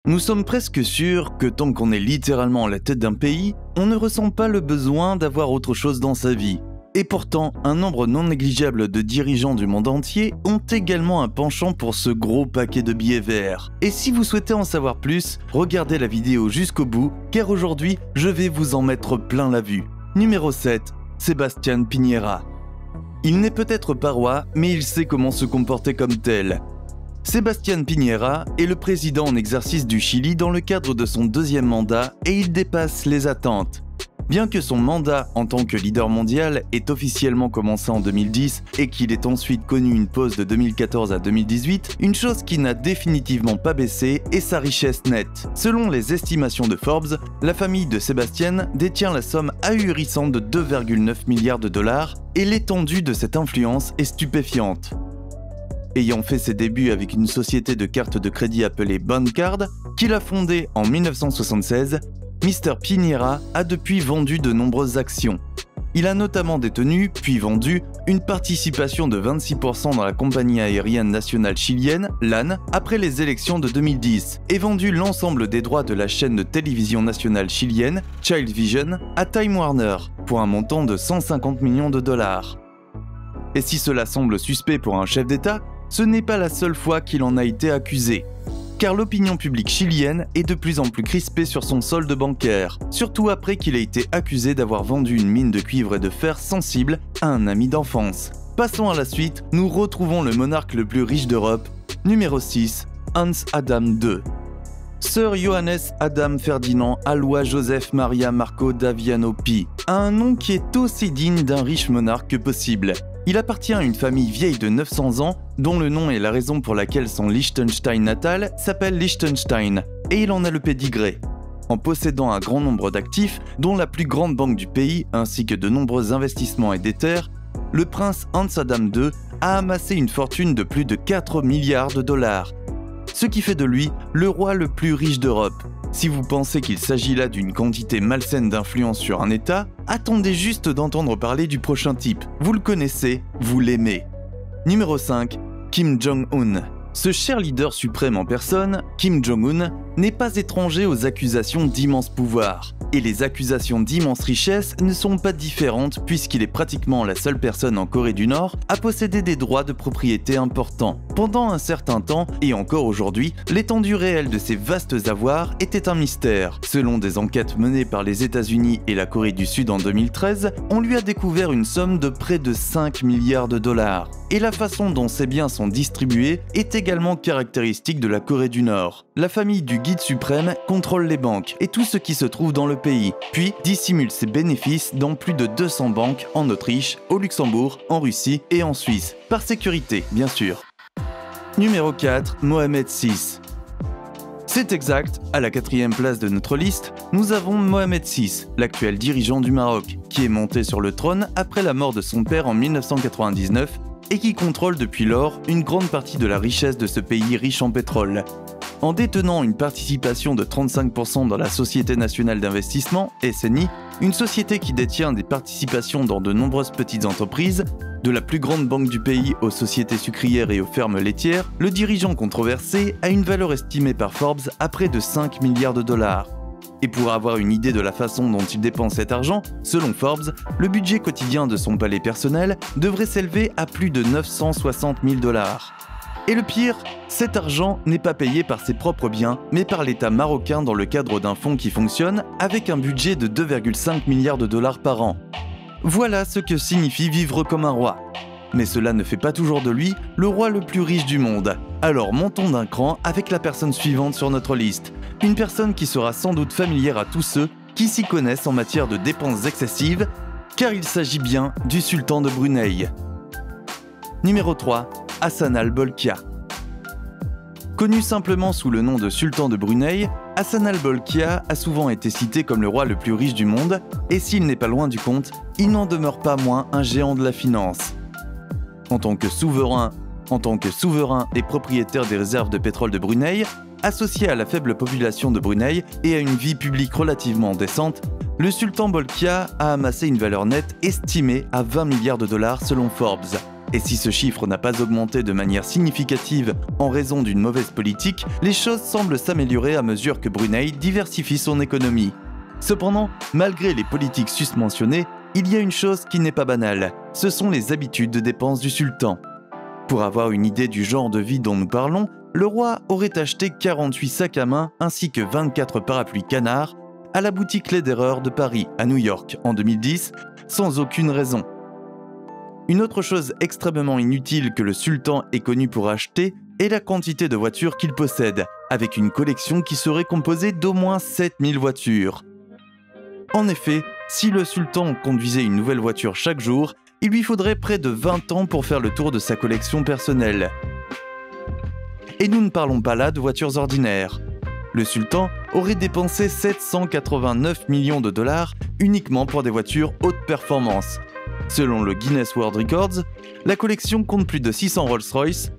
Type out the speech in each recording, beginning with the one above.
Nous sommes presque sûrs que tant qu'on est littéralement à la tête d'un pays, on ne ressent pas le besoin d'avoir autre chose dans sa vie. Et pourtant, un nombre non négligeable de dirigeants du monde entier ont également un penchant pour ce gros paquet de billets verts. Et si vous souhaitez en savoir plus, regardez la vidéo jusqu'au bout, car aujourd'hui, je vais vous en mettre plein la vue. Numéro 7. Sebastián Piñera. Il n'est peut-être pas roi, mais il sait comment se comporter comme tel. Sebastián Piñera est le président en exercice du Chili dans le cadre de son deuxième mandat et il dépasse les attentes. Bien que son mandat en tant que leader mondial ait officiellement commencé en 2010 et qu'il ait ensuite connu une pause de 2014 à 2018, une chose qui n'a définitivement pas baissé est sa richesse nette. Selon les estimations de Forbes, la famille de Sebastián détient la somme ahurissante de 2,9 milliards de dollars et l'étendue de cette influence est stupéfiante. Ayant fait ses débuts avec une société de cartes de crédit appelée Bancard, qu'il a fondée en 1976, Mr Piñera a depuis vendu de nombreuses actions. Il a notamment détenu, puis vendu, une participation de 26% dans la compagnie aérienne nationale chilienne, LAN, après les élections de 2010, et vendu l'ensemble des droits de la chaîne de télévision nationale chilienne, Chilevisión, à Time Warner, pour un montant de 150 millions de dollars. Et si cela semble suspect pour un chef d'État, ce n'est pas la seule fois qu'il en a été accusé. Car l'opinion publique chilienne est de plus en plus crispée sur son solde bancaire, surtout après qu'il ait été accusé d'avoir vendu une mine de cuivre et de fer sensible à un ami d'enfance. Passons à la suite, nous retrouvons le monarque le plus riche d'Europe, numéro 6, Hans Adam II. Sir Johannes Adam Ferdinand Alois Joseph Maria Marco Daviano Pi a un nom qui est aussi digne d'un riche monarque que possible. Il appartient à une famille vieille de 900 ans, dont le nom est la raison pour laquelle son Liechtenstein natal s'appelle Liechtenstein, et il en a le pédigré. En possédant un grand nombre d'actifs, dont la plus grande banque du pays, ainsi que de nombreux investissements et des terres, le prince Hans Adam II a amassé une fortune de plus de 4 milliards de dollars, ce qui fait de lui le roi le plus riche d'Europe. Si vous pensez qu'il s'agit là d'une quantité malsaine d'influence sur un État, attendez juste d'entendre parler du prochain type. Vous le connaissez, vous l'aimez. Numéro 5. Kim Jong-un. Ce cher leader suprême en personne, Kim Jong-un, n'est pas étranger aux accusations d'immense pouvoir. Et les accusations d'immense richesse ne sont pas différentes puisqu'il est pratiquement la seule personne en Corée du Nord à posséder des droits de propriété importants. Pendant un certain temps, et encore aujourd'hui, l'étendue réelle de ces vastes avoirs était un mystère. Selon des enquêtes menées par les États-Unis et la Corée du Sud en 2013, on lui a découvert une somme de près de 5 milliards de dollars. Et la façon dont ces biens sont distribués est également caractéristique de la Corée du Nord. La famille du guide suprême contrôle les banques et tout ce qui se trouve dans le pays, puis dissimule ses bénéfices dans plus de 200 banques en Autriche, au Luxembourg, en Russie et en Suisse. Par sécurité, bien sûr. Numéro 4. Mohamed VI. C'est exact, à la 4e place de notre liste, nous avons Mohamed VI, l'actuel dirigeant du Maroc, qui est monté sur le trône après la mort de son père en 1999 et qui contrôle depuis lors une grande partie de la richesse de ce pays riche en pétrole. En détenant une participation de 35% dans la Société Nationale d'Investissement, SNI, une société qui détient des participations dans de nombreuses petites entreprises, de la plus grande banque du pays aux sociétés sucrières et aux fermes laitières, le dirigeant controversé a une valeur estimée par Forbes à près de 5 milliards de dollars. Et pour avoir une idée de la façon dont il dépense cet argent, selon Forbes, le budget quotidien de son palais personnel devrait s'élever à plus de 960 000 dollars. Et le pire, cet argent n'est pas payé par ses propres biens, mais par l'État marocain dans le cadre d'un fonds qui fonctionne avec un budget de 2,5 milliards de dollars par an. Voilà ce que signifie vivre comme un roi. Mais cela ne fait pas toujours de lui le roi le plus riche du monde. Alors montons d'un cran avec la personne suivante sur notre liste. Une personne qui sera sans doute familière à tous ceux qui s'y connaissent en matière de dépenses excessives, car il s'agit bien du sultan de Brunei. Numéro 3. Hassan al-Bolkiah. Connu simplement sous le nom de sultan de Brunei, Hassan al-Bolkiah a souvent été cité comme le roi le plus riche du monde, et s'il n'est pas loin du compte, il n'en demeure pas moins un géant de la finance. En tant que souverain et propriétaire des réserves de pétrole de Brunei, associé à la faible population de Brunei et à une vie publique relativement décente, le sultan Bolkiah a amassé une valeur nette estimée à 20 milliards de dollars selon Forbes. Et si ce chiffre n'a pas augmenté de manière significative en raison d'une mauvaise politique, les choses semblent s'améliorer à mesure que Brunei diversifie son économie. Cependant, malgré les politiques susmentionnées, il y a une chose qui n'est pas banale, ce sont les habitudes de dépenses du sultan. Pour avoir une idée du genre de vie dont nous parlons, le roi aurait acheté 48 sacs à main ainsi que 24 parapluies canards à la boutique Lederer de Paris à New York en 2010, sans aucune raison. Une autre chose extrêmement inutile que le sultan est connu pour acheter est la quantité de voitures qu'il possède, avec une collection qui serait composée d'au moins 7000 voitures. En effet, si le sultan conduisait une nouvelle voiture chaque jour, il lui faudrait près de 20 ans pour faire le tour de sa collection personnelle. Et nous ne parlons pas là de voitures ordinaires. Le sultan aurait dépensé 789 millions de dollars uniquement pour des voitures haute performance. Selon le Guinness World Records, la collection compte plus de 600 Rolls-Royce,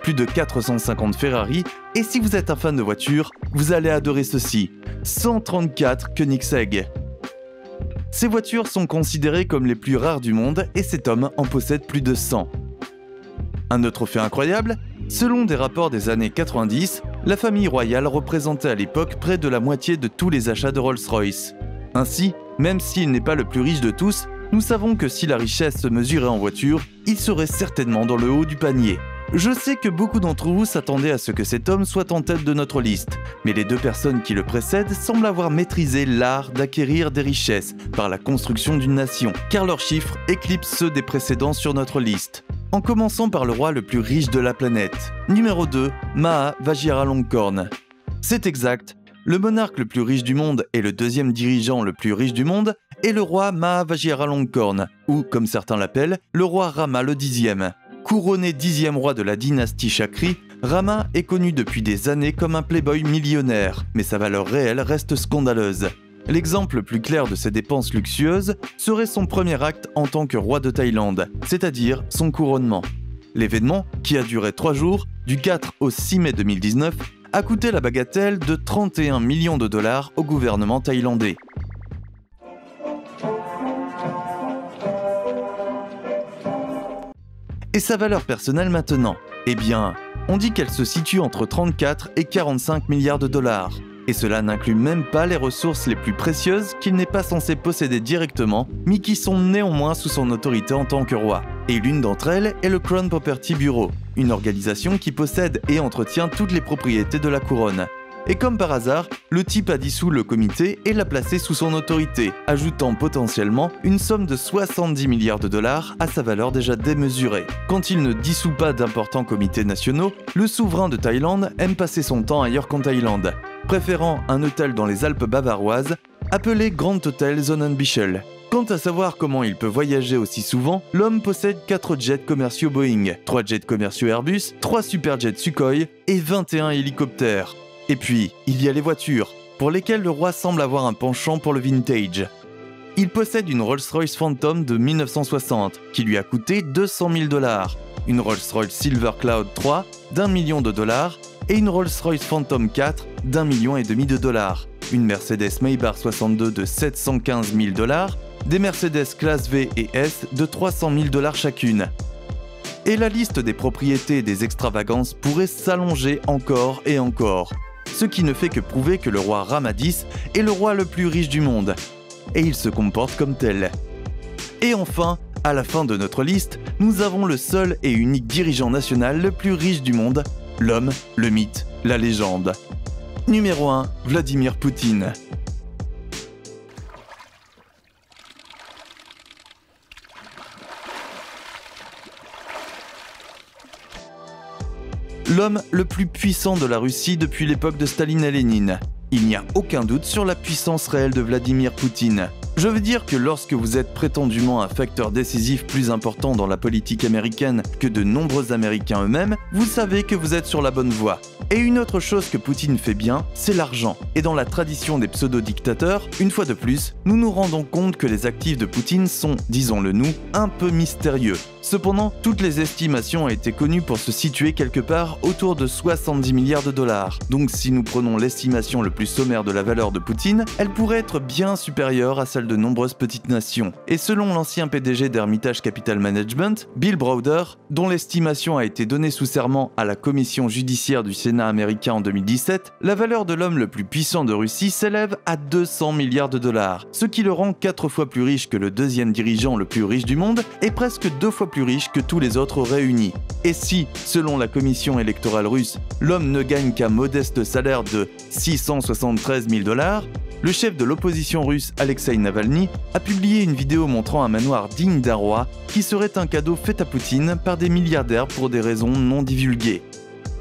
plus de 450 Ferrari, et si vous êtes un fan de voitures, vous allez adorer ceci, 134 Koenigsegg. Ces voitures sont considérées comme les plus rares du monde et cet homme en possède plus de 100. Un autre fait incroyable, selon des rapports des années 90, la famille royale représentait à l'époque près de la moitié de tous les achats de Rolls-Royce. Ainsi, même s'il n'est pas le plus riche de tous, nous savons que si la richesse se mesurait en voitures, il serait certainement dans le haut du panier. Je sais que beaucoup d'entre vous s'attendaient à ce que cet homme soit en tête de notre liste, mais les deux personnes qui le précèdent semblent avoir maîtrisé l'art d'acquérir des richesses par la construction d'une nation, car leurs chiffres éclipsent ceux des précédents sur notre liste. En commençant par le roi le plus riche de la planète. Numéro 2, Maha Vajiralongkorn. C'est exact, le monarque le plus riche du monde et le deuxième dirigeant le plus riche du monde est le roi Maha Vajiralongkorn, ou comme certains l'appellent, le roi Rama le Xe. Couronné 10e roi de la dynastie Chakri, Rama est connu depuis des années comme un playboy millionnaire, mais sa valeur réelle reste scandaleuse. L'exemple le plus clair de ses dépenses luxueuses serait son premier acte en tant que roi de Thaïlande, c'est-à-dire son couronnement. L'événement, qui a duré 3 jours, du 4 au 6 mai 2019, a coûté la bagatelle de 31 millions de dollars au gouvernement thaïlandais. Et sa valeur personnelle maintenant? Eh bien, on dit qu'elle se situe entre 34 et 45 milliards de dollars. Et cela n'inclut même pas les ressources les plus précieuses qu'il n'est pas censé posséder directement, mais qui sont néanmoins sous son autorité en tant que roi. Et l'une d'entre elles est le Crown Property Bureau, une organisation qui possède et entretient toutes les propriétés de la couronne. Et comme par hasard, le type a dissous le comité et l'a placé sous son autorité, ajoutant potentiellement une somme de 70 milliards de dollars à sa valeur déjà démesurée. Quand il ne dissout pas d'importants comités nationaux, le souverain de Thaïlande aime passer son temps ailleurs qu'en Thaïlande, préférant un hôtel dans les Alpes bavaroises appelé Grand Hotel Sonnenbichel. Quant à savoir comment il peut voyager aussi souvent, l'homme possède 4 jets commerciaux Boeing, 3 jets commerciaux Airbus, 3 superjets Sukhoi et 21 hélicoptères. Et puis, il y a les voitures, pour lesquelles le roi semble avoir un penchant pour le vintage. Il possède une Rolls-Royce Phantom de 1960, qui lui a coûté 200 000 dollars, une Rolls-Royce Silver Cloud 3 d'1 million de dollars et une Rolls-Royce Phantom 4 d'1,5 million de dollars, une Mercedes Maybach 62 de 715 000 dollars, des Mercedes classe V et S de 300 000 dollars chacune. Et la liste des propriétés et des extravagances pourrait s'allonger encore et encore. Ce qui ne fait que prouver que le roi Rama X est le roi le plus riche du monde. Et il se comporte comme tel. Et enfin, à la fin de notre liste, nous avons le seul et unique dirigeant national le plus riche du monde, l'homme, le mythe, la légende. Numéro 1, Vladimir Poutine. L'homme le plus puissant de la Russie depuis l'époque de Staline et Lénine. Il n'y a aucun doute sur la puissance réelle de Vladimir Poutine. Je veux dire que lorsque vous êtes prétendument un facteur décisif plus important dans la politique américaine que de nombreux Américains eux-mêmes, vous savez que vous êtes sur la bonne voie. Et une autre chose que Poutine fait bien, c'est l'argent. Et dans la tradition des pseudo-dictateurs, une fois de plus, nous nous rendons compte que les actifs de Poutine sont, disons-le nous, un peu mystérieux. Cependant, toutes les estimations ont été connues pour se situer quelque part autour de 70 milliards de dollars. Donc si nous prenons l'estimation le plus sommaire de la valeur de Poutine, elle pourrait être bien supérieure à celle celles de nombreuses petites nations. Et selon l'ancien PDG d'Hermitage Capital Management, Bill Browder, dont l'estimation a été donnée sous serment à la commission judiciaire du Sénat américain en 2017, la valeur de l'homme le plus puissant de Russie s'élève à 200 milliards de dollars, ce qui le rend 4 fois plus riche que le deuxième dirigeant le plus riche du monde et presque 2 fois plus riche que tous les autres réunis. Et si, selon la commission électorale russe, l'homme ne gagne qu'un modeste salaire de 673 000 dollars, le chef de l'opposition russe Alexei Navalny a publié une vidéo montrant un manoir digne d'un roi qui serait un cadeau fait à Poutine par des milliardaires pour des raisons non divulguées.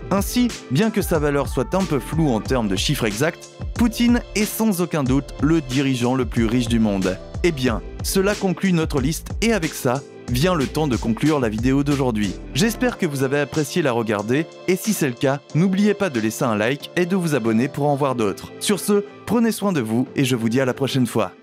Ainsi, bien que sa valeur soit un peu floue en termes de chiffres exacts, Poutine est sans aucun doute le dirigeant le plus riche du monde. Eh bien, cela conclut notre liste et avec ça, vient le temps de conclure la vidéo d'aujourd'hui. J'espère que vous avez apprécié la regarder et si c'est le cas, n'oubliez pas de laisser un like et de vous abonner pour en voir d'autres. Sur ce, prenez soin de vous et je vous dis à la prochaine fois.